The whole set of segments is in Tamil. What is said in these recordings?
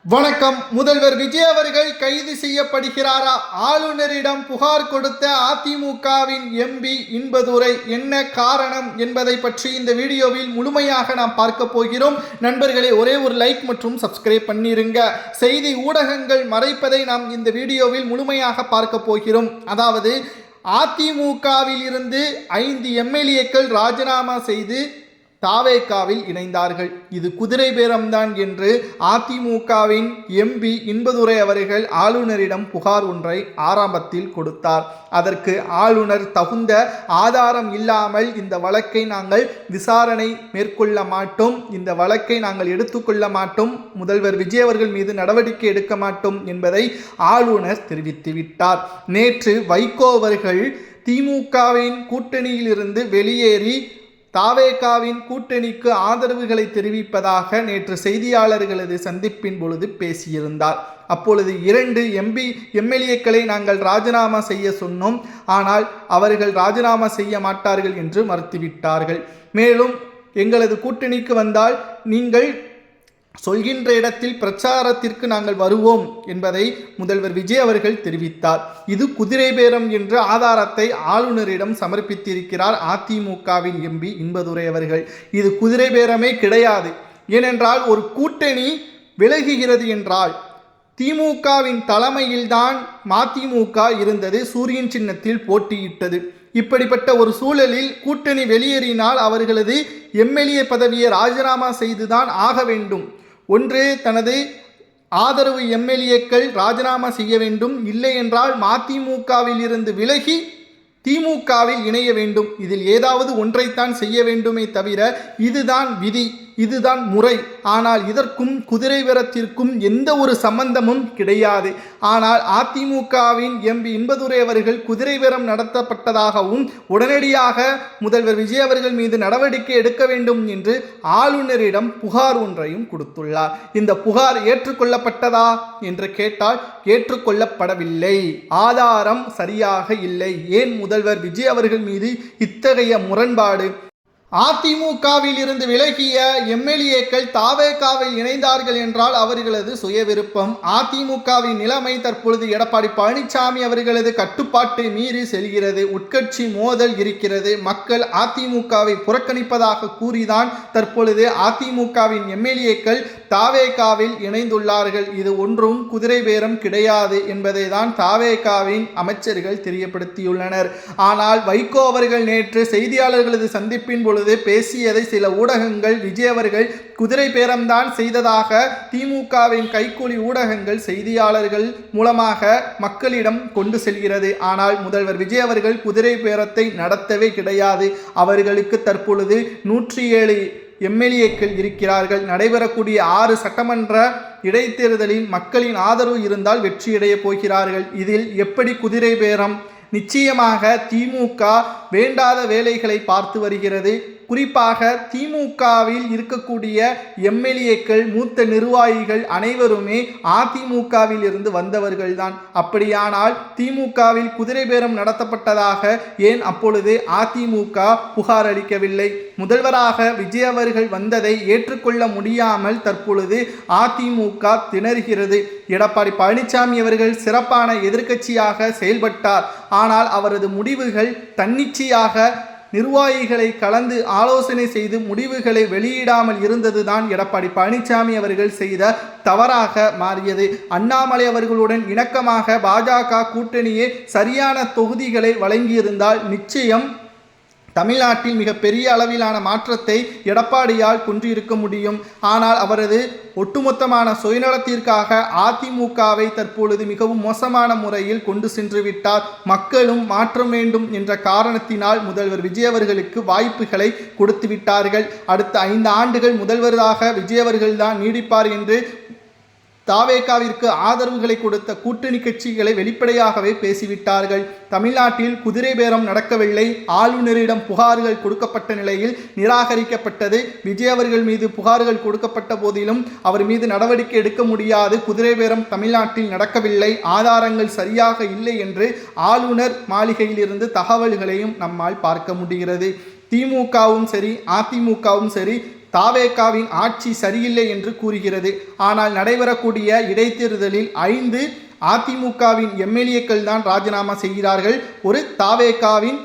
வணக்கம். முதல்வர் விஜய் அவர்கள் கைது செய்யப்படுகிறாரா? ஆளுநரிடம் புகார் கொடுத்த அதிமுகவின் எம்பி இன்பதுரை என்ன காரணம் என்பதை பற்றி இந்த வீடியோவில் முழுமையாக நாம் பார்க்க போகிறோம். நண்பர்களே, ஒரே ஒரு லைக் மற்றும் சப்ஸ்கிரைப் பண்ணிருங்க. செய்தி ஊடகங்கள் மறைப்பதை நாம் இந்த வீடியோவில் முழுமையாக பார்க்க போகிறோம். அதாவது அதிமுகவில் இருந்து 5 எம்எல்ஏக்கள் ராஜினாமா செய்து தாவேகாவில் இணைந்தார்கள். இது குதிரை பேரம்தான் என்று அதிமுகவின் எம்பி இன்பதுரை அவர்கள் ஆளுநரிடம் புகார் ஒன்றை ஆரம்பத்தில் கொடுத்தார். அதற்கு ஆளுநர் தகுந்த ஆதாரம் இல்லாமல் இந்த வழக்கை நாங்கள் விசாரணை மேற்கொள்ள மாட்டோம், இந்த வழக்கை நாங்கள் எடுத்துக்கொள்ள மாட்டோம், முதல்வர் விஜய் அவர்கள் மீது நடவடிக்கை எடுக்க மாட்டோம் என்பதை ஆளுநர் தெரிவித்துவிட்டார். நேற்று வைகோ அவர்கள் திமுகவின் கூட்டணியிலிருந்து வெளியேறி தாவேகாவின் கூட்டணிக்கு ஆதரவுகளை தெரிவிப்பதாக நேற்று செய்தியாளர்களது சந்திப்பின் பொழுது பேசியிருந்தார். அப்பொழுது 2 எம்எல்ஏக்களை நாங்கள் ராஜினாமா செய்ய சொன்னோம், ஆனால் அவர்கள் ராஜினாமா செய்ய மாட்டார்கள் என்று மறுத்துவிட்டார்கள். மேலும் எங்களது கூட்டணிக்கு வந்தால் நீங்கள் சொல்கின்ற இடத்தில் பிரச்சாரத்திற்கு நாங்கள் வருவோம் என்பதை முதல்வர் விஜய் அவர்கள் தெரிவித்தார். இது குதிரை பேரம் என்ற ஆதாரத்தை ஆளுநரிடம் சமர்ப்பித்திருக்கிறார் அதிமுகவின் எம்பி இன்பதுரை அவர்கள். இது குதிரை பேரமே கிடையாது. ஏனென்றால் ஒரு கூட்டணி விலகுகிறது என்றால் திமுகவின் தலைமையில்தான் மதிமுக இருந்தது, சூரியன் சின்னத்தில் போட்டியிட்டது. இப்படிப்பட்ட ஒரு சூழலில் கூட்டணி வெளியேறினால் அவர்களது எம்எல்ஏ பதவியை ராஜினாமா செய்துதான் ஆக வேண்டும். ஒன்று தனது ஆதரவு எம்எல்ஏக்கள் ராஜினாமா செய்ய வேண்டும், இல்லை என்றால் மதிமுகவில் இருந்து விலகி திமுகவில் இணைய வேண்டும். இதில் ஏதாவது ஒன்றைத்தான் செய்ய வேண்டுமே தவிர இதுதான் விதி, இதுதான் முறை. ஆனால் இதற்கும் குதிரை பேரத்திற்கும் எந்த ஒரு சம்பந்தமும் கிடையாது. ஆனால் அதிமுகவின் எம்பி இன்பதுரை அவர்கள் குதிரை பேரம் நடத்தப்பட்டதாகவும் உடனடியாக முதல்வர் விஜய் அவர்கள் மீது நடவடிக்கை எடுக்க வேண்டும் என்று ஆளுநரிடம் புகார் ஒன்றையும் கொடுத்துள்ளார். இந்த புகார் ஏற்றுக்கொள்ளப்பட்டதா என்று கேட்டால் ஏற்றுக்கொள்ளப்படவில்லை. ஆதாரம் சரியாக இல்லை. ஏன் முதல்வர் விஜய் அவர்கள் மீது இத்தகைய முரண்பாடு? அதிமுகவில் இருந்து விலகிய எம்எல்ஏக்கள் தாவேகாவில் இணைந்தார்கள் என்றால் அவர்களது சுய விருப்பம். அதிமுகவின் நிலைமை தற்பொழுது எடப்பாடி பழனிசாமி அவர்களது கட்டுப்பாட்டை மீறி செல்கிறது. உட்கட்சி மோதல் இருக்கிறது. மக்கள் அதிமுகவை புறக்கணிப்பதாக கூறிதான் தற்பொழுது அதிமுகவின் எம்எல்ஏக்கள் தாவேகாவில் இணைந்துள்ளார்கள். இது ஒன்றும் குதிரை பேரம் கிடையாது என்பதை தான் தாவேகாவின் அமைச்சர்கள் தெரியப்படுத்தியுள்ளனர். ஆனால் வைகோ அவர்கள் நேற்று செய்தியாளர்களது சந்திப்பின் பொழுது பேசியதை சில ஊடகங்கள் விஜய் அவர்கள் குதிரை பேரம்தான் செய்ததாக திமுகவின் கைக்கூலி ஊடகங்கள் செய்தியாளர்கள் மூலமாக மக்களிடம் கொண்டு செல்கிறது. ஆனால் முதல்வர் விஜய் அவர்கள் குதிரை பேரத்தை நடத்தவே கிடையாது. அவர்களுக்கு தற்பொழுது 107 எம்எல்ஏக்கள் இருக்கிறார்கள். நடைபெறக்கூடிய 6 சட்டமன்ற இடைத்தேர்தலில் மக்களின் ஆதரவு இருந்தால் வெற்றியடைய போகிறார்கள். இதில் எப்படி குதிரை பேரம்? நிச்சயமாக திமுக வேண்டாத வேலைகளை பார்த்து வருகிறது. குறிப்பாக திமுகவில் இருக்கக்கூடிய எம்எல்ஏக்கள், மூத்த நிர்வாகிகள் அனைவருமே அதிமுகவில் இருந்து வந்தவர்கள்தான். அப்படியானால் திமுகவில் குதிரை பேரம் நடத்தப்பட்டதாக ஏன் அப்பொழுது அதிமுக புகார் அளிக்கவில்லை? முதல்வராக விஜய் அவர்கள் வந்ததை ஏற்றுக்கொள்ள முடியாமல் தற்பொழுது அதிமுக திணறுகிறது. எடப்பாடி பழனிசாமி அவர்கள் சிறப்பான எதிர்க்கட்சியாக செயல்பட்டார். ஆனால் அவரது முடிவுகள் தன்னிச்சையாக நிர்வாகிகளை கலந்து ஆலோசனை செய்து முடிவுகளை வெளியிடாமல் இருந்ததுதான் எடப்பாடி பழனிசாமி அவர்கள் செய்த தவறாக மாறியது. அண்ணாமலை அவர்களுடன் இணக்கமாக பாஜக கூட்டணியே சரியான தொகுதிகளை வழங்கியிருந்தால் நிச்சயம் தமிழ்நாட்டில் மிகப்பெரிய அளவிலான மாற்றத்தை எடப்பாடியால் கொன்றிருக்க முடியும். ஆனால் அவரது ஒட்டுமொத்தமான சுயநலத்திற்காக அதிமுகவை தற்பொழுது மிகவும் மோசமான முறையில் கொண்டு சென்று விட்டார். மக்களும் மாற்றம் வேண்டும் என்ற காரணத்தினால் முதல்வர் விஜய் அவர்களுக்கு வாய்ப்புகளை கொடுத்து விட்டார்கள். அடுத்த 5 ஆண்டுகள் முதல்வராக விஜய் அவர்கள்தான் நீடிப்பார் என்று தாவேகாவிற்கு ஆதரவுகளை கொடுத்த கூட்டணி கட்சிகளை வெளிப்படையாகவே பேசிவிட்டார்கள். தமிழ்நாட்டில் குதிரை பேரம் நடக்கவில்லை. ஆளுநரிடம் புகார்கள் கொடுக்கப்பட்ட நிலையில் நிராகரிக்கப்பட்டது. விஜய் அவர்கள் மீது புகார்கள் கொடுக்கப்பட்ட போதிலும் அவர் மீது நடவடிக்கை எடுக்க முடியாது. குதிரை பேரம் தமிழ்நாட்டில் நடக்கவில்லை, ஆதாரங்கள் சரியாக இல்லை என்று ஆளுநர் மாளிகையிலிருந்து தகவல்களையும் நம்மால் பார்க்க முடிகிறது. திமுகவும் சரி அதிமுகவும் சரி தாவேகாவின் ஆட்சி சரியில்லை என்று கூறுகிறது. ஆனால் நடைபெறக்கூடிய இடைத்தேர்தலில் 5 அதிமுகவின் எம்எல்ஏக்கள் தான் ராஜினாமா செய்கிறார்கள். ஒரு தாவேகாவின்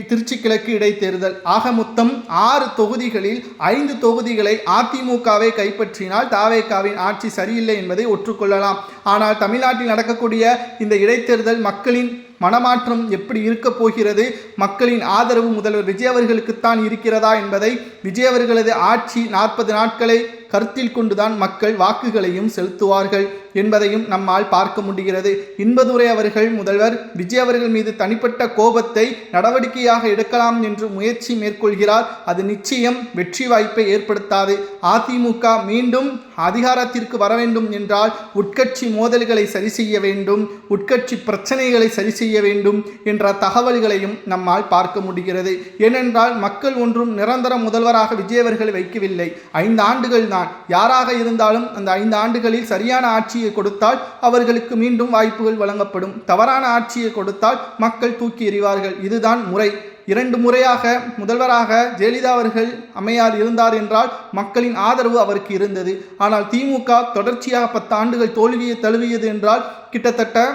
திருச்சி கிழக்கு இடைத்தேர்தல். ஆக மொத்தம் 6 தொகுதிகளில் 5 தொகுதிகளை அதிமுகவை கைப்பற்றினால் தாவேகாவின் ஆட்சி சரியில்லை என்பதை ஒற்றுக்கொள்ளலாம். ஆனால் தமிழ்நாட்டில் நடக்கக்கூடிய இந்த இடைத்தேர்தல் மக்களின் மனமாற்றம் எப்படி இருக்க போகிறது, மக்களின் ஆதரவு முதல்வர் விஜய் அவர்களுக்குத்தான் இருக்கிறதா என்பதை விஜய் அவர்களது ஆட்சி 40 நாட்களை கருத்தில் கொண்டுதான் மக்கள் வாக்குகளையும் செலுத்துவார்கள் என்பதையும் நம்மால் பார்க்க முடிகிறது. இன்பதுரை அவர்கள் முதல்வர் விஜய் அவர்கள் மீது தனிப்பட்ட கோபத்தை நடவடிக்கையாக எடுக்கலாம் என்று முயற்சி மேற்கொள்கிறார். அது நிச்சயம் வெற்றி வாய்ப்பை ஏற்படுத்தாது. அதிமுக மீண்டும் அதிகாரத்திற்கு வர வேண்டும் என்றால் உட்கட்சி மோதல்களை சரி செய்ய வேண்டும், உட்கட்சி பிரச்சனைகளை சரி செய்ய வேண்டும் என்ற தகவல்களையும் நம்மால் பார்க்க முடிகிறது. ஏனென்றால் மக்கள் ஒன்றும் நிரந்தர முதல்வராக விஜய் அவர்கள் வைக்கவில்லை. 5 ஆண்டுகள் தான். யாராக இருந்தாலும் அந்த 5 ஆண்டுகளில் சரியான ஆட்சியை கொடுத்தால் அவர்களுக்கு மீண்டும் வாய்ப்புகள் வழங்கப்படும். தவறான ஆட்சியை கொடுத்தால் மக்கள் தூக்கி எறிவார்கள். இதுதான் முறை. 2 முறையாக முதல்வராக ஜெயலலிதா அவர்கள் அம்மையார் இருந்தார் என்றால் மக்களின் ஆதரவு அவருக்கு இருந்தது. ஆனால் திமுக தொடர்ச்சியாக 10 ஆண்டுகள் தோல்வியை தழுவியது என்றால் கிட்டத்தட்ட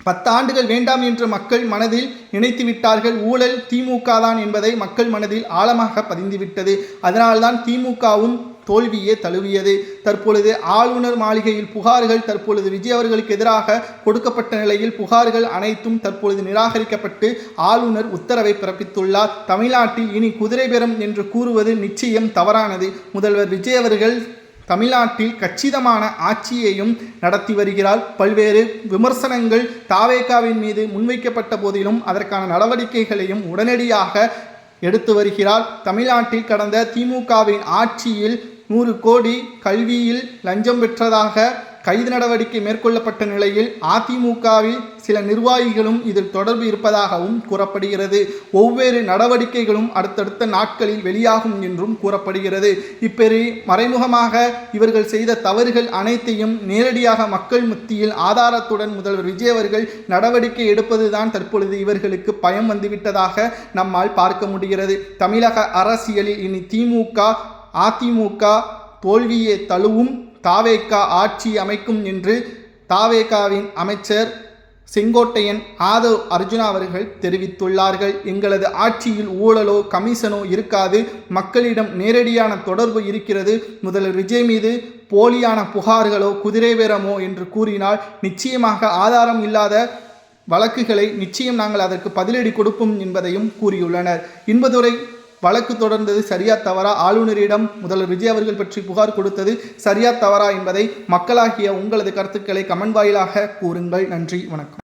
10 ஆண்டுகள் வேண்டாம் என்று மக்கள் மனதில் நினைத்து விட்டார்கள். ஊழல் திமுக தான் என்பதை மக்கள் மனதில் ஆழமாக பதிந்துவிட்டது. அதனால்தான் திமுகவும் தோல்வியே தழுவியது. தற்பொழுது ஆளுநர் மாளிகையில் புகார்கள் தற்பொழுது விஜய் அவர்களுக்கு எதிராக கொடுக்கப்பட்ட நிலையில் புகார்கள் அனைத்தும் தற்பொழுது நிராகரிக்கப்பட்டு ஆளுநர் உத்தரவை பிறப்பித்துள்ளார். தமிழ்நாட்டில் இனி குதிரை பேரம் என்று கூறுவது நிச்சயம் தவறானது. முதல்வர் விஜய் அவர்கள் தமிழ்நாட்டில் கச்சிதமான ஆட்சியையும் நடத்தி வருகிறார். பல்வேறு விமர்சனங்கள் தாவேகாவின் மீது முன்வைக்கப்பட்ட போதிலும் அதற்கான நடவடிக்கைகளையும் உடனடியாக எடுத்து வருகிறார். தமிழ்நாட்டில் கடந்த திமுகவின் ஆட்சியில் 100 கோடி கல்வியில் லஞ்சம் பெற்றதாக கைது நடவடிக்கை மேற்கொள்ளப்பட்ட நிலையில் அதிமுகவில் சில நிர்வாகிகளும் இதில் தொடர்பு இருப்பதாகவும் கூறப்படுகிறது. ஒவ்வொரு நடவடிக்கைகளும் அடுத்தடுத்த நாட்களில் வெளியாகும் என்றும் கூறப்படுகிறது. இப்பெரு மறைமுகமாக இவர்கள் செய்த தவறுகள் அனைத்தையும் நேரடியாக மக்கள் மத்தியில் ஆதாரத்துடன் முதல்வர் விஜய் அவர்கள் நடவடிக்கை எடுப்பதுதான் தற்பொழுது இவர்களுக்கு பயம் வந்துவிட்டதாக நம்மால் பார்க்க முடிகிறது. தமிழக அரசியலில் இனி திமுக அதிமுக தோல்வியை தழுவும், தாவேகா ஆட்சி அமைக்கும் என்று தாவேகாவின் அமைச்சர் செங்கோட்டையன் ஆதவ் அர்ஜுனா அவர்கள் தெரிவித்துள்ளார்கள். எங்களது ஆட்சியில் ஊழலோ கமிஷனோ இருக்காது, மக்களிடம் நேரடியான தொடர்பு இருக்கிறது. முதல்வர் விஜய் மீது போலியான புகார்களோ குதிரை பேரமோ என்று கூறினால் நிச்சயமாக ஆதாரம் இல்லாத வழக்குகளை நிச்சயம் நாங்கள் அதற்கு பதிலடி கொடுப்போம் என்பதையும் கூறியுள்ளனர். இன்பதுரை வழக்கு தொடர்ந்தது சரியா தவறா, ஆளுநரிடம் முதல்வர் விஜய் அவர்கள் பற்றி புகார் கொடுத்தது சரியா தவறா என்பதை மக்களாகிய உங்களது கருத்துக்களை கமெண்ட் வாயிலாக கூறுங்கள். நன்றி, வணக்கம்.